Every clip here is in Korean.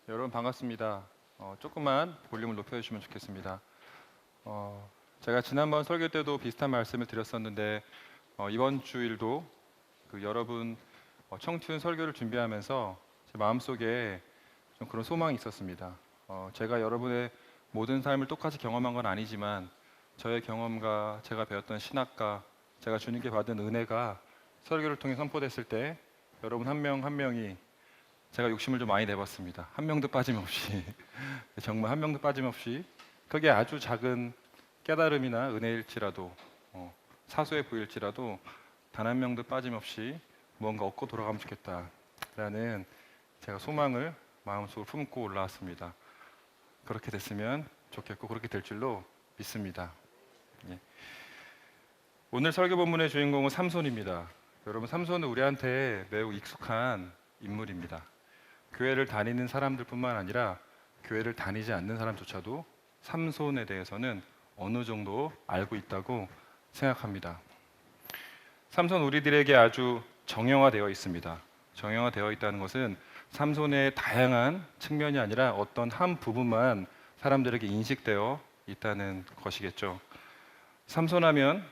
여러분 반갑습니다. 조금만 볼륨을 높여주시면 좋겠습니다. 제가 지난번 설교 때도 비슷한 말씀을 드렸었는데 이번 주일도 여러분 청춘 설교를 준비하면서 제 마음속에 좀 그런 소망이 있었습니다. 제가 여러분의 모든 삶을 똑같이 경험한 건 아니지만 저의 경험과 제가 배웠던 신학과 제가 주님께 받은 은혜가 설교를 통해 선포됐을 때 여러분 한 명 한 명이 제가 욕심을 좀 많이 내봤습니다. 한 명도 빠짐없이 정말 한 명도 빠짐없이 그게 아주 작은 깨달음이나 은혜일지라도 사소해 보일지라도 단 한 명도 빠짐없이 무언가 얻고 돌아가면 좋겠다라는 제가 소망을 마음속으로 품고 올라왔습니다. 그렇게 됐으면 좋겠고 그렇게 될 줄로 믿습니다. 예. 오늘 설교 본문의 주인공은 삼손입니다. 여러분, 삼손은 우리한테 매우 익숙한 인물입니다. 교회를 다니는 사람들뿐만 아니라 교회를 다니지 않는 사람조차도 삼손에 대해서는 어느 정도 알고 있다고 생각합니다. 삼손 우리들에게 아주 정형화되어 있습니다. 정형화되어 있다는 것은 삼손의 다양한 측면이 아니라 어떤 한 부분만 사람들에게 인식되어 있다는 것이겠죠. 삼손하면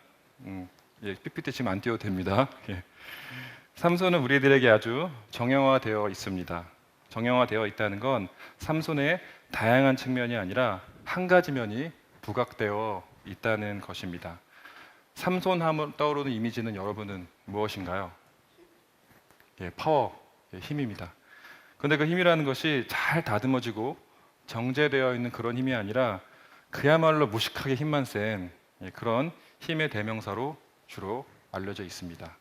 PPT 지금 안 띄워도 됩니다. 예. 삼손은 우리들에게 아주 정형화되어 있습니다. 정형화되어 있다는 건 삼손의 다양한 측면이 아니라 한 가지 면이 부각되어 있다는 것입니다. 삼손 하면 떠오르는 이미지는 여러분은 무엇인가요? 예, 파워, 힘입니다. 그런데 그 힘이라는 것이 잘 다듬어지고 정제되어 있는 그런 힘이 아니라 그야말로 무식하게 힘만 센 그런 힘의 대명사로 주로 알려져 있습니다.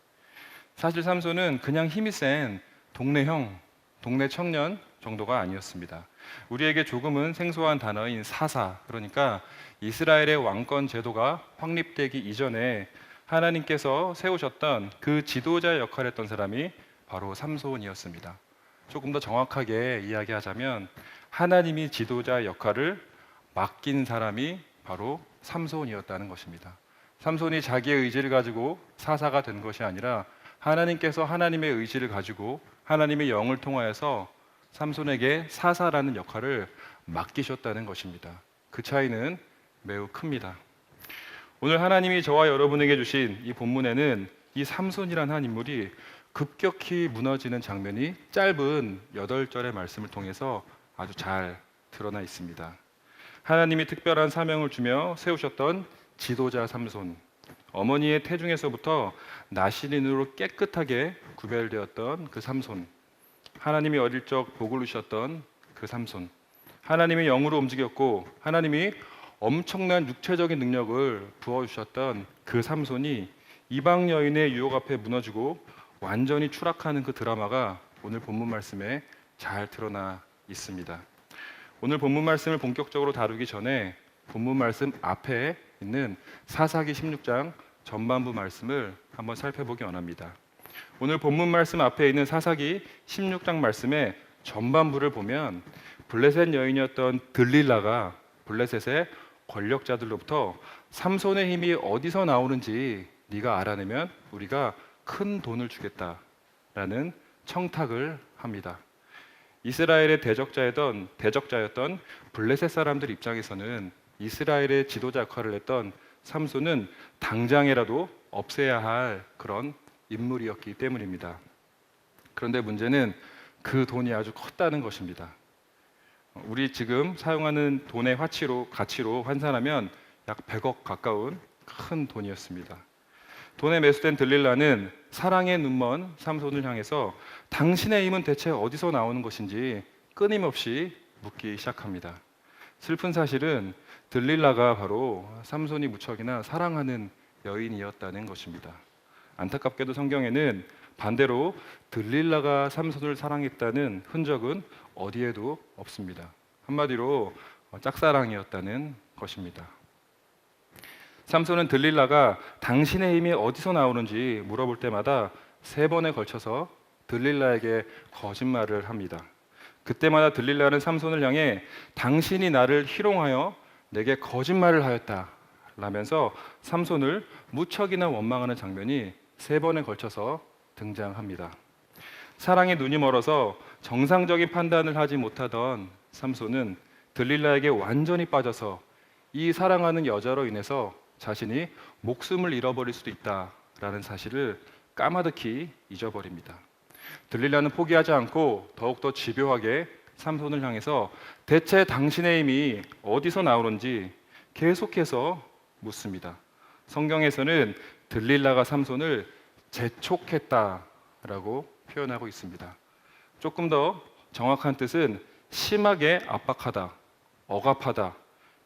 사실 삼손은 그냥 힘이 센 동네 형, 동네 청년 정도가 아니었습니다. 우리에게 조금은 생소한 단어인 사사, 그러니까 이스라엘의 왕권 제도가 확립되기 이전에 하나님께서 세우셨던 그 지도자 역할을 했던 사람이 바로 삼손이었습니다. 조금 더 정확하게 이야기하자면 하나님이 지도자 역할을 맡긴 사람이 바로 삼손이었다는 것입니다. 삼손이 자기의 의지를 가지고 사사가 된 것이 아니라 하나님께서 하나님의 의지를 가지고 하나님의 영을 통하여서 삼손에게 사사라는 역할을 맡기셨다는 것입니다. 그 차이는 매우 큽니다. 오늘 하나님이 저와 여러분에게 주신 이 본문에는 이 삼손이라는 한 인물이 급격히 무너지는 장면이 짧은 8절의 말씀을 통해서 아주 잘 드러나 있습니다. 하나님이 특별한 사명을 주며 세우셨던 지도자 삼손, 어머니의 태중에서부터 나시린으로 깨끗하게 구별되었던 그 삼손, 하나님이 어릴 적 복을 주셨던 그 삼손, 하나님의 영으로 움직였고 하나님이 엄청난 육체적인 능력을 부어주셨던 그 삼손이 이방 여인의 유혹 앞에 무너지고 완전히 추락하는 그 드라마가 오늘 본문 말씀에 잘 드러나 있습니다. 오늘 본문 말씀을 본격적으로 다루기 전에 본문 말씀 앞에 있는 사사기 16장 전반부 말씀을 한번 살펴보기 원합니다. 오늘 본문 말씀 앞에 있는 사사기 16장 말씀의 전반부를 보면 블레셋 여인이었던 들릴라가 블레셋의 권력자들로부터 삼손의 힘이 어디서 나오는지 네가 알아내면 우리가 큰 돈을 주겠다라는 청탁을 합니다. 이스라엘의 대적자였던 블레셋 사람들 입장에서는 이스라엘의 지도자 역할을 했던 삼손은 당장이라도 없애야 할 그런 인물이었기 때문입니다. 그런데 문제는 그 돈이 아주 컸다는 것입니다. 우리 지금 사용하는 돈의 가치로 환산하면 약 100억 가까운 큰 돈이었습니다. 돈에 매수된 들릴라는 사랑의 눈먼 삼손을 향해서 당신의 힘은 대체 어디서 나오는 것인지 끊임없이 묻기 시작합니다. 슬픈 사실은 들릴라가 바로 삼손이 무척이나 사랑하는 여인이었다는 것입니다. 안타깝게도 성경에는 반대로 들릴라가 삼손을 사랑했다는 흔적은 어디에도 없습니다. 한마디로 짝사랑이었다는 것입니다. 삼손은 들릴라가 당신의 힘이 어디서 나오는지 물어볼 때마다 3번에 걸쳐서 들릴라에게 거짓말을 합니다. 그때마다 들릴라는 삼손을 향해 당신이 나를 희롱하여 내게 거짓말을 하였다 라면서 삼손을 무척이나 원망하는 장면이 3번에 걸쳐서 등장합니다. 사랑의 눈이 멀어서 정상적인 판단을 하지 못하던 삼손은 들릴라에게 완전히 빠져서 이 사랑하는 여자로 인해서 자신이 목숨을 잃어버릴 수도 있다라는 사실을 까마득히 잊어버립니다. 들릴라는 포기하지 않고 더욱더 집요하게 삼손을 향해서 대체 당신의 힘이 어디서 나오는지 계속해서 묻습니다. 성경에서는 들릴라가 삼손을 재촉했다라고 표현하고 있습니다. 조금 더 정확한 뜻은 심하게 압박하다, 억압하다,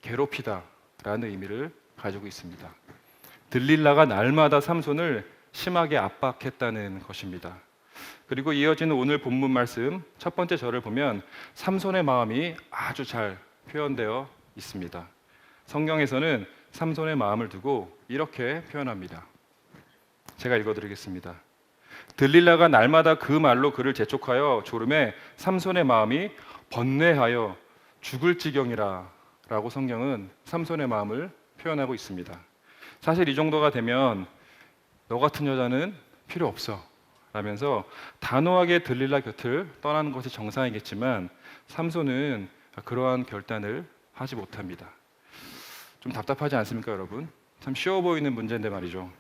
괴롭히다 라는 의미를 가지고 있습니다. 들릴라가 날마다 삼손을 심하게 압박했다는 것입니다. 그리고 이어지는 오늘 본문 말씀 첫 번째 절을 보면 삼손의 마음이 아주 잘 표현되어 있습니다. 성경에서는 삼손의 마음을 두고 이렇게 표현합니다. 제가 읽어드리겠습니다. 들릴라가 날마다 그 말로 그를 재촉하여 졸음에 삼손의 마음이 번뇌하여 죽을 지경이라 라고 성경은 삼손의 마음을 표현하고 있습니다. 사실 이 정도가 되면 너 같은 여자는 필요 없어 라면서 단호하게 들릴라 곁을 떠나는 것이 정상이겠지만 삼손은 그러한 결단을 하지 못합니다. 좀 답답하지 않습니까, 여러분? 참 쉬워 보이는 문제인데 말이죠.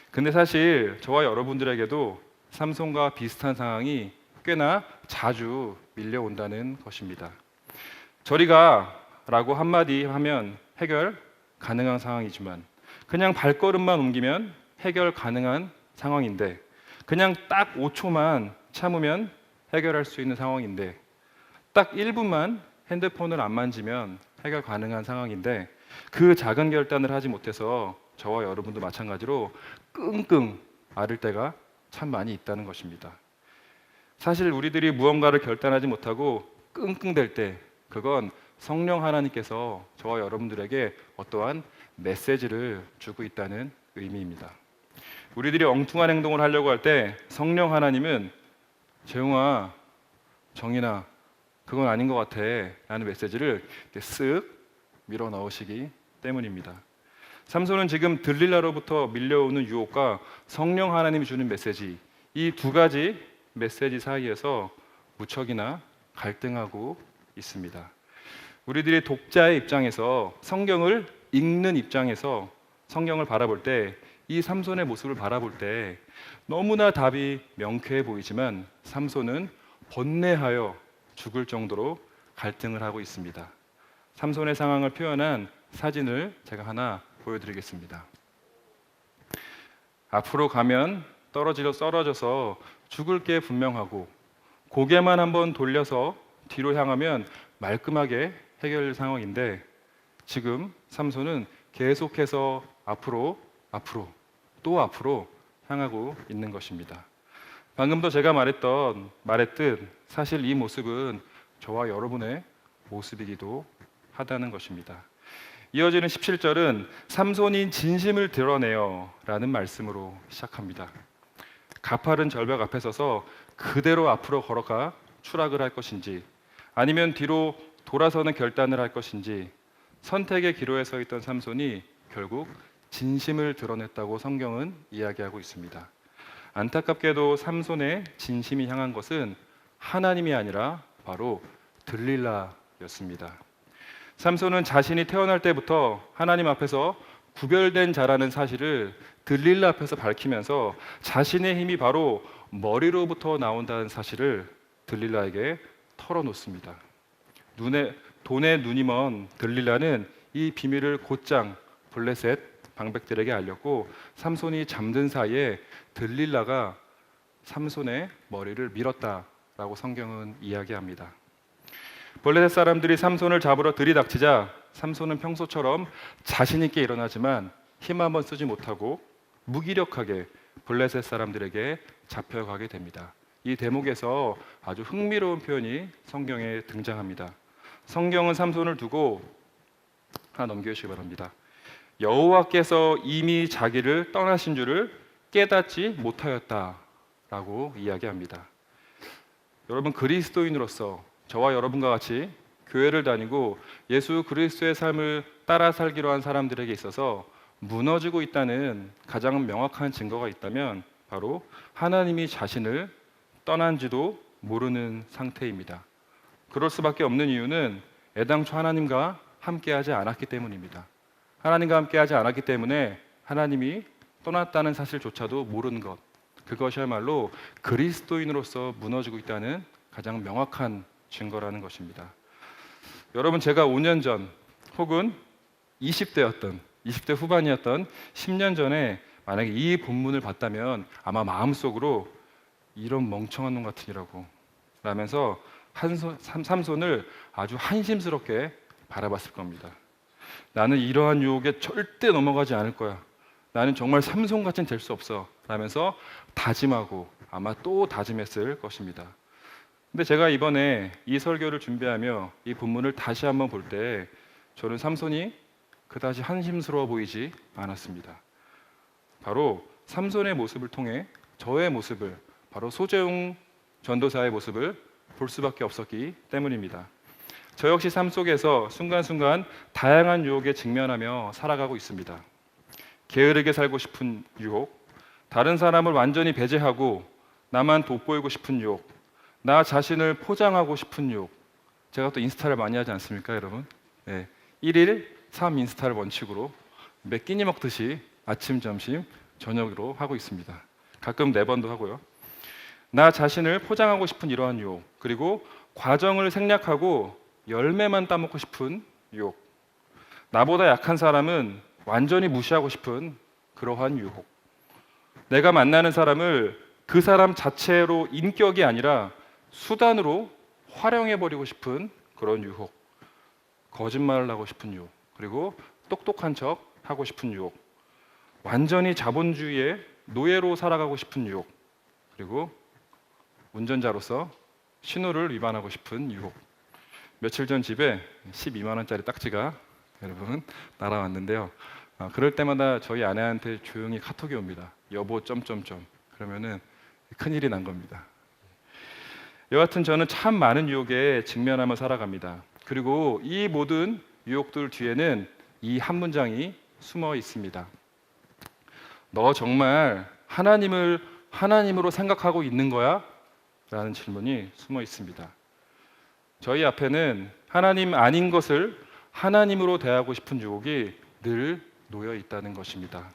근데 사실 저와 여러분들에게도 삼손과 비슷한 상황이 꽤나 자주 밀려온다는 것입니다. 저리 가 라고 한마디 하면 해결 가능한 상황이지만 그냥 발걸음만 옮기면 해결 가능한 상황인데 그냥 딱 5초만 참으면 해결할 수 있는 상황인데 딱 1분만 핸드폰을 안 만지면 해결 가능한 상황인데 그 작은 결단을 하지 못해서 저와 여러분도 마찬가지로 끙끙 앓을 때가 참 많이 있다는 것입니다. 사실 우리들이 무언가를 결단하지 못하고 끙끙댈 때 그건 성령 하나님께서 저와 여러분들에게 어떠한 메시지를 주고 있다는 의미입니다. 우리들이 엉뚱한 행동을 하려고 할 때 성령 하나님은 재웅아, 정인아, 그건 아닌 것 같아 라는 메시지를 쓱 밀어 넣으시기 때문입니다. 삼손은 지금 들릴라로부터 밀려오는 유혹과 성령 하나님이 주는 메시지, 이 두 가지 메시지 사이에서 무척이나 갈등하고 있습니다. 우리들이 독자의 입장에서 성경을 읽는 입장에서 성경을 바라볼 때 이 삼손의 모습을 바라볼 때 너무나 답이 명쾌해 보이지만 삼손은 번뇌하여 죽을 정도로 갈등을 하고 있습니다. 삼손의 상황을 표현한 사진을 제가 하나 보여드리겠습니다. 앞으로 가면 떨어져서 죽을 게 분명하고 고개만 한번 돌려서 뒤로 향하면 말끔하게 해결될 상황인데 지금 삼손은 계속해서 앞으로 또 앞으로 향하고 있는 것입니다. 방금도 제가 말했듯 사실 이 모습은 저와 여러분의 모습이기도 하다는 것입니다. 이어지는 17절은 삼손이 진심을 드러내요 라는 말씀으로 시작합니다. 가파른 절벽 앞에 서서 그대로 앞으로 걸어가 추락을 할 것인지 아니면 뒤로 돌아서는 결단을 할 것인지 선택의 기로에 서 있던 삼손이 결국 진심을 드러냈다고 성경은 이야기하고 있습니다. 안타깝게도 삼손의 진심이 향한 것은 하나님이 아니라 바로 들릴라였습니다. 삼손은 자신이 태어날 때부터 하나님 앞에서 구별된 자라는 사실을 들릴라 앞에서 밝히면서 자신의 힘이 바로 머리로부터 나온다는 사실을 들릴라에게 털어놓습니다. 돈에 눈이 먼 들릴라는 이 비밀을 곧장 블레셋 방백들에게 알렸고 삼손이 잠든 사이에 들릴라가 삼손의 머리를 밀었다라고 성경은 이야기합니다. 블레셋 사람들이 삼손을 잡으러 들이닥치자 삼손은 평소처럼 자신 있게 일어나지만 힘 한번 쓰지 못하고 무기력하게 블레셋 사람들에게 잡혀가게 됩니다. 이 대목에서 아주 흥미로운 표현이 성경에 등장합니다. 성경은 삼손을 두고 하나 넘겨주시기 바랍니다. 여호와께서 이미 자기를 떠나신 줄을 깨닫지 못하였다라고 이야기합니다. 여러분, 그리스도인으로서 저와 여러분과 같이 교회를 다니고 예수 그리스도의 삶을 따라 살기로 한 사람들에게 있어서 무너지고 있다는 가장 명확한 증거가 있다면 바로 하나님이 자신을 떠난지도 모르는 상태입니다. 그럴 수밖에 없는 이유는 애당초 하나님과 함께하지 않았기 때문입니다. 하나님과 함께하지 않았기 때문에 하나님이 떠났다는 사실조차도 모르는 것, 그것이야말로 그리스도인으로서 무너지고 있다는 가장 명확한 증거라는 것입니다. 여러분, 제가 5년 전 혹은 20대 후반이었던 10년 전에 만약에 이 본문을 봤다면 아마 마음속으로 이런 멍청한 놈 같으니라고 라면서 삼손을 아주 한심스럽게 바라봤을 겁니다. 나는 이러한 유혹에 절대 넘어가지 않을 거야. 나는 정말 삼손같이 될 수 없어 라면서 다짐하고 아마 또 다짐했을 것입니다. 근데 제가 이번에 이 설교를 준비하며 이 본문을 다시 한번 볼 때 저는 삼손이 그다지 한심스러워 보이지 않았습니다. 바로 삼손의 모습을 통해 저의 모습을, 바로 소재웅 전도사의 모습을 볼 수밖에 없었기 때문입니다. 저 역시 삶 속에서 순간순간 다양한 유혹에 직면하며 살아가고 있습니다. 게으르게 살고 싶은 유혹, 다른 사람을 완전히 배제하고 나만 돋보이고 싶은 유혹, 나 자신을 포장하고 싶은 유혹. 제가 또 인스타를 많이 하지 않습니까, 여러분? 네. 1일 3 인스타를 원칙으로 매 끼니 먹듯이 아침, 점심, 저녁으로 하고 있습니다. 가끔 4번도 하고요. 나 자신을 포장하고 싶은 이러한 유혹, 그리고 과정을 생략하고 열매만 따먹고 싶은 유혹, 나보다 약한 사람은 완전히 무시하고 싶은 그러한 유혹, 내가 만나는 사람을 그 사람 자체로 인격이 아니라 수단으로 활용해버리고 싶은 그런 유혹, 거짓말을 하고 싶은 유혹, 그리고 똑똑한 척 하고 싶은 유혹, 완전히 자본주의의 노예로 살아가고 싶은 유혹, 그리고 운전자로서 신호를 위반하고 싶은 유혹. 며칠 전 집에 12만 원짜리 딱지가 여러분 날아왔는데요. 그럴 때마다 저희 아내한테 조용히 카톡이 옵니다. 여보 점점점. 그러면은 큰일이 난 겁니다. 여하튼 저는 참 많은 유혹에 직면하며 살아갑니다. 그리고 이 모든 유혹들 뒤에는 이 한 문장이 숨어 있습니다. 너 정말 하나님을 하나님으로 생각하고 있는 거야? 라는 질문이 숨어 있습니다. 저희 앞에는 하나님 아닌 것을 하나님으로 대하고 싶은 유혹이 늘 놓여 있다는 것입니다.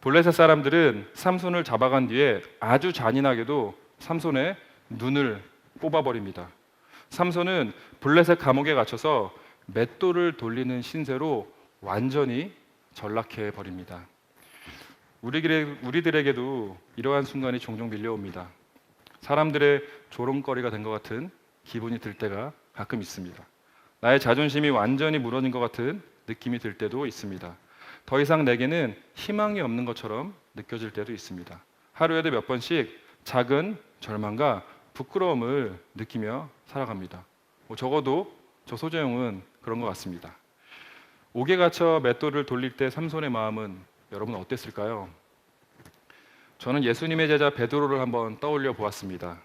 블레셋 사람들은 삼손을 잡아간 뒤에 아주 잔인하게도 삼손의 눈을 뽑아버립니다. 삼손은 블레셋 감옥에 갇혀서 맷돌을 돌리는 신세로 완전히 전락해 버립니다. 우리들에게도 이러한 순간이 종종 밀려옵니다. 사람들의 조롱거리가 된 것 같은 기분이 들 때가 가끔 있습니다. 나의 자존심이 완전히 무너진 것 같은 느낌이 들 때도 있습니다. 더 이상 내게는 희망이 없는 것처럼 느껴질 때도 있습니다. 하루에도 몇 번씩 작은 절망과 부끄러움을 느끼며 살아갑니다. 적어도 저 소재용은 그런 것 같습니다. 옥에 갇혀 맷돌을 돌릴 때 삼손의 마음은 여러분 어땠을까요? 저는 예수님의 제자 베드로를 한번 떠올려 보았습니다.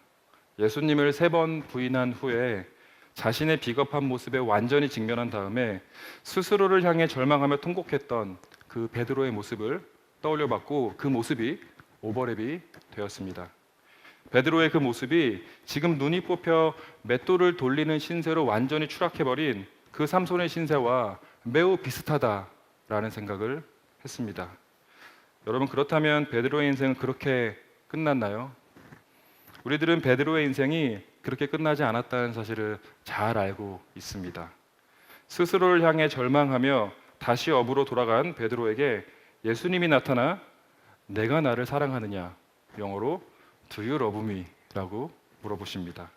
예수님을 3번 부인한 후에 자신의 비겁한 모습에 완전히 직면한 다음에 스스로를 향해 절망하며 통곡했던 그 베드로의 모습을 떠올려 봤고, 그 모습이 오버랩이 되었습니다. 베드로의 그 모습이 지금 눈이 뽑혀 맷돌을 돌리는 신세로 완전히 추락해버린 그 삼손의 신세와 매우 비슷하다라는 생각을 했습니다. 여러분, 그렇다면 베드로의 인생은 그렇게 끝났나요? 우리들은 베드로의 인생이 그렇게 끝나지 않았다는 사실을 잘 알고 있습니다. 스스로를 향해 절망하며 다시 업으로 돌아간 베드로에게 예수님이 나타나 내가 나를 사랑하느냐, 영어로 Do you love me? 라고 물어보십니다.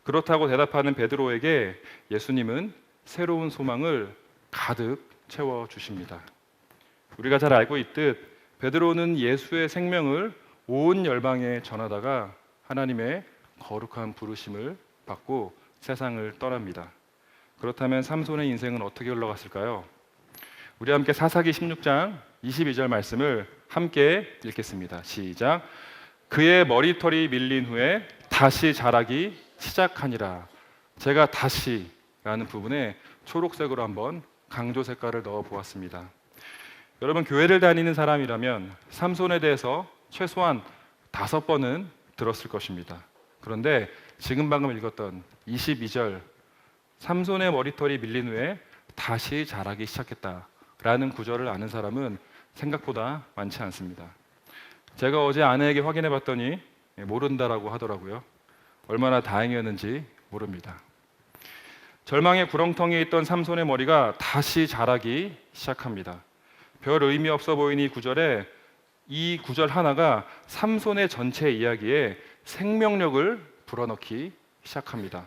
그렇다고 대답하는 베드로에게 예수님은 새로운 소망을 가득 채워주십니다. 우리가 잘 알고 있듯 베드로는 예수의 생명을 온 열방에 전하다가 하나님의 거룩한 부르심을 받고 세상을 떠납니다. 그렇다면 삼손의 인생은 어떻게 흘러갔을까요? 우리 함께 사사기 16장 22절 말씀을 함께 읽겠습니다. 시작. 그의 머리털이 밀린 후에 다시 자라기 시작하니라. 제가 다시라는 부분에 초록색으로 한번 강조 색깔을 넣어 보았습니다. 여러분, 교회를 다니는 사람이라면 삼손에 대해서 최소한 5번은 들었을 것입니다. 그런데 지금 방금 읽었던 22절 삼손의 머리털이 밀린 후에 다시 자라기 시작했다라는 구절을 아는 사람은 생각보다 많지 않습니다. 제가 어제 아내에게 확인해 봤더니 모른다라고 하더라고요. 얼마나 다행이었는지 모릅니다. 절망의 구렁텅이에 있던 삼손의 머리가 다시 자라기 시작합니다. 별 의미 없어 보이는 이 구절에 이 구절 하나가 삼손의 전체 이야기에 생명력을 불어넣기 시작합니다.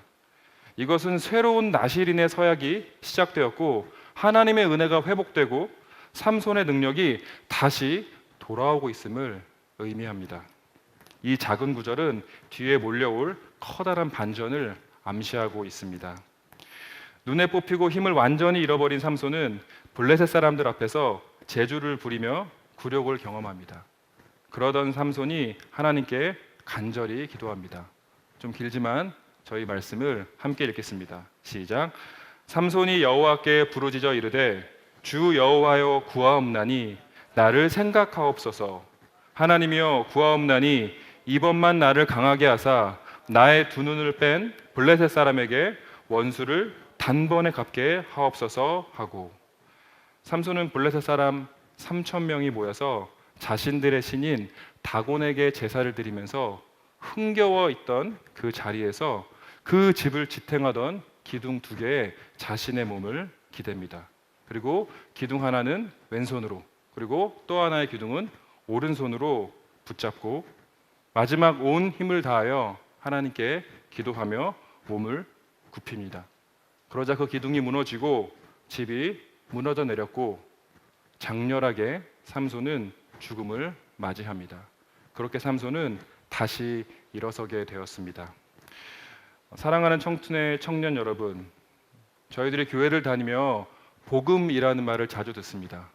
이것은 새로운 나실인의 서약이 시작되었고 하나님의 은혜가 회복되고 삼손의 능력이 다시 돌아오고 있음을 의미합니다. 이 작은 구절은 뒤에 몰려올 커다란 반전을 암시하고 있습니다. 눈에 뽑히고 힘을 완전히 잃어버린 삼손은 블레셋 사람들 앞에서 재주를 부리며 굴욕을 경험합니다. 그러던 삼손이 하나님께 간절히 기도합니다. 좀 길지만 저희 말씀을 함께 읽겠습니다. 시작. 삼손이 여호와께 부르짖어 이르되 주 여호와여 구하옵나니 나를 생각하옵소서. 하나님이여 구하옵나니 이번만 나를 강하게 하사 나의 두 눈을 뺀 블레셋 사람에게 원수를 단번에 갚게 하옵소서 하고. 삼손은 블레셋 사람 3,000명이 모여서 자신들의 신인 다곤에게 제사를 드리면서 흥겨워 있던 그 자리에서 그 집을 지탱하던 기둥 2개에 자신의 몸을 기댑니다. 그리고 기둥 하나는 왼손으로, 그리고 또 하나의 기둥은 오른손으로 붙잡고 마지막 온 힘을 다하여 하나님께 기도하며 몸을 굽힙니다. 그러자 그 기둥이 무너지고 집이 무너져 내렸고 장렬하게 삼손은 죽음을 맞이합니다. 그렇게 삼손은 다시 일어서게 되었습니다. 사랑하는 청춘의 청년 여러분, 저희들이 교회를 다니며 복음이라는 말을 자주 듣습니다.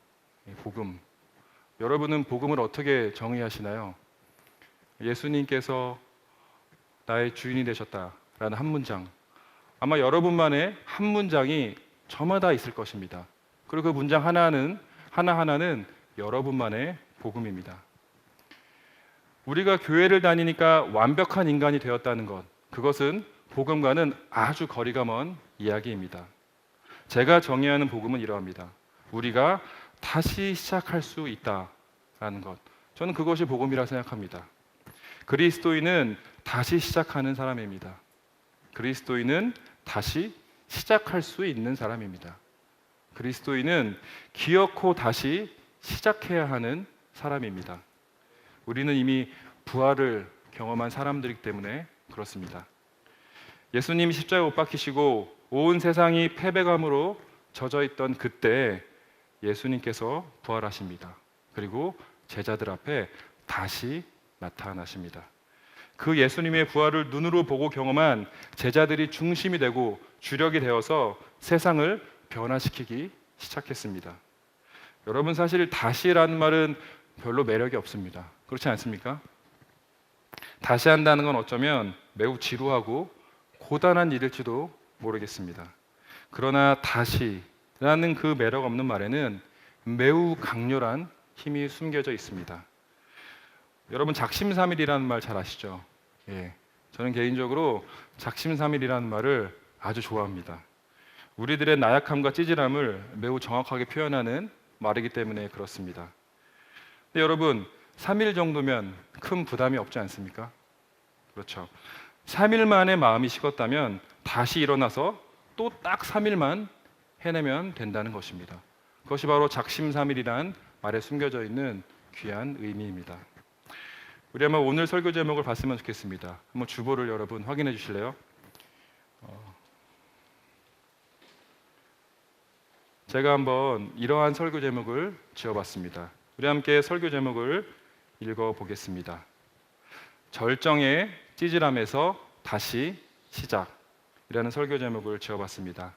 복음. 여러분은 복음을 어떻게 정의하시나요? 예수님께서 나의 주인이 되셨다라는 한 문장. 아마 여러분만의 한 문장이 저마다 있을 것입니다. 그리고 그 문장 하나하나는 여러분만의 복음입니다. 우리가 교회를 다니니까 완벽한 인간이 되었다는 것, 그것은 복음과는 아주 거리가 먼 이야기입니다. 제가 정의하는 복음은 이러합니다. 우리가 다시 시작할 수 있다라는 것, 저는 그것이 복음이라 생각합니다. 그리스도인은 다시 시작하는 사람입니다. 그리스도인은 다시 시작할 수 있는 사람입니다. 그리스도인은 기어코 다시 시작해야 하는 사람입니다. 우리는 이미 부활을 경험한 사람들이기 때문에 그렇습니다. 예수님이 십자가에 못 박히시고 온 세상이 패배감으로 젖어있던 그때 예수님께서 부활하십니다. 그리고 제자들 앞에 다시 나타나십니다. 그 예수님의 부활을 눈으로 보고 경험한 제자들이 중심이 되고 주력이 되어서 세상을 변화시키기 시작했습니다. 여러분, 사실 다시라는 말은 별로 매력이 없습니다. 그렇지 않습니까? 다시 한다는 건 어쩌면 매우 지루하고 고단한 일일지도 모르겠습니다. 그러나 다시라는 그 매력 없는 말에는 매우 강렬한 힘이 숨겨져 있습니다. 여러분, 작심삼일이라는 말 잘 아시죠? 예, 저는 개인적으로 작심삼일이라는 말을 아주 좋아합니다. 우리들의 나약함과 찌질함을 매우 정확하게 표현하는 말이기 때문에 그렇습니다. 근데 여러분, 3일 정도면 큰 부담이 없지 않습니까? 그렇죠. 3일 만에 마음이 식었다면 다시 일어나서 또 딱 3일만 해내면 된다는 것입니다. 그것이 바로 작심삼일이란 말에 숨겨져 있는 귀한 의미입니다. 우리 한번 오늘 설교 제목을 봤으면 좋겠습니다. 한번 주보를 여러분 확인해 주실래요? 제가 한번 이러한 설교 제목을 지어봤습니다. 우리 함께 설교 제목을 읽어보겠습니다. 절정의 찌질함에서 다시 시작이라는 설교 제목을 지어봤습니다.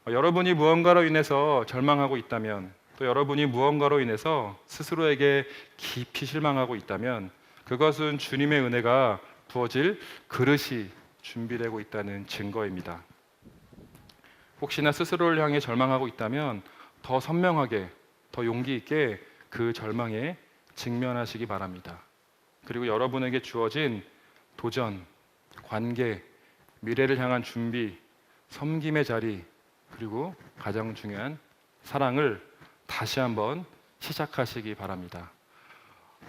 여러분이 무언가로 인해서 절망하고 있다면, 또 여러분이 무언가로 인해서 스스로에게 깊이 실망하고 있다면 그것은 주님의 은혜가 부어질 그릇이 준비되고 있다는 증거입니다. 혹시나 스스로를 향해 절망하고 있다면 더 선명하게, 더 용기 있게 그 절망에 직면하시기 바랍니다. 그리고 여러분에게 주어진 도전, 관계, 미래를 향한 준비, 섬김의 자리, 그리고 가장 중요한 사랑을 다시 한번 시작하시기 바랍니다.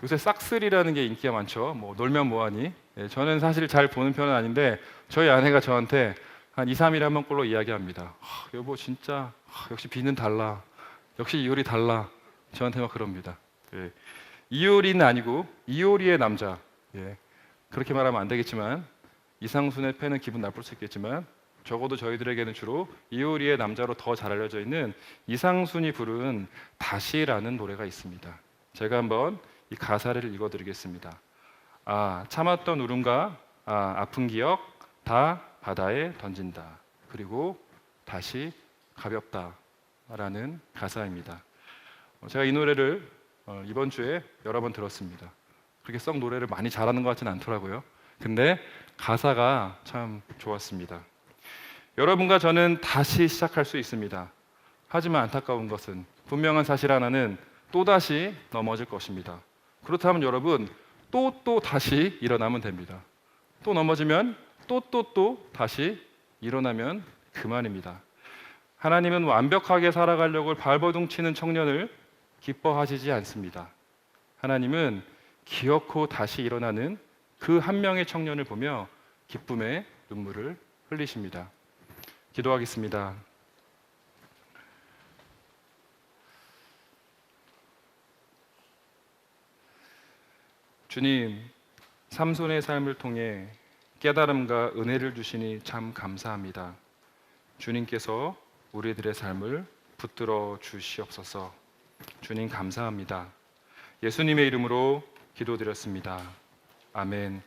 요새 싹쓸이라는 게 인기가 많죠. 뭐 놀면 뭐하니? 예, 저는 사실 잘 보는 편은 아닌데 저희 아내가 저한테 한 2, 3일에 한 번꼴로 이야기합니다. 여보 진짜 역시 비는 달라. 역시 이효리 달라. 저한테 막 그럽니다. 예. 이효리는 아니고 이효리의 남자. 예. 그렇게 말하면 안 되겠지만 이상순의 팬은 기분 나쁠 수 있겠지만 적어도 저희들에게는 주로 이효리의 남자로 더 잘 알려져 있는 이상순이 부른 다시라는 노래가 있습니다. 제가 한번 이 가사를 읽어드리겠습니다. 참았던 울음과 아픈 기억 다 바다에 던진다. 그리고 다시 가볍다라는 가사입니다. 제가 이 노래를 이번 주에 여러 번 들었습니다. 그렇게 썩 노래를 많이 잘하는 것 같지는 않더라고요. 근데 가사가 참 좋았습니다. 여러분과 저는 다시 시작할 수 있습니다. 하지만 안타까운 것은 분명한 사실 하나는 또다시 넘어질 것입니다. 그렇다면 여러분 또 다시 일어나면 됩니다. 또 넘어지면 또 다시 일어나면 그만입니다. 하나님은 완벽하게 살아가려고 발버둥 치는 청년을 기뻐하시지 않습니다. 하나님은 기어코 다시 일어나는 그 한 명의 청년을 보며 기쁨의 눈물을 흘리십니다. 기도하겠습니다. 주님, 삼손의 삶을 통해 깨달음과 은혜를 주시니 참 감사합니다. 주님께서 우리들의 삶을 붙들어 주시옵소서. 주님 감사합니다. 예수님의 이름으로 기도드렸습니다. 아멘.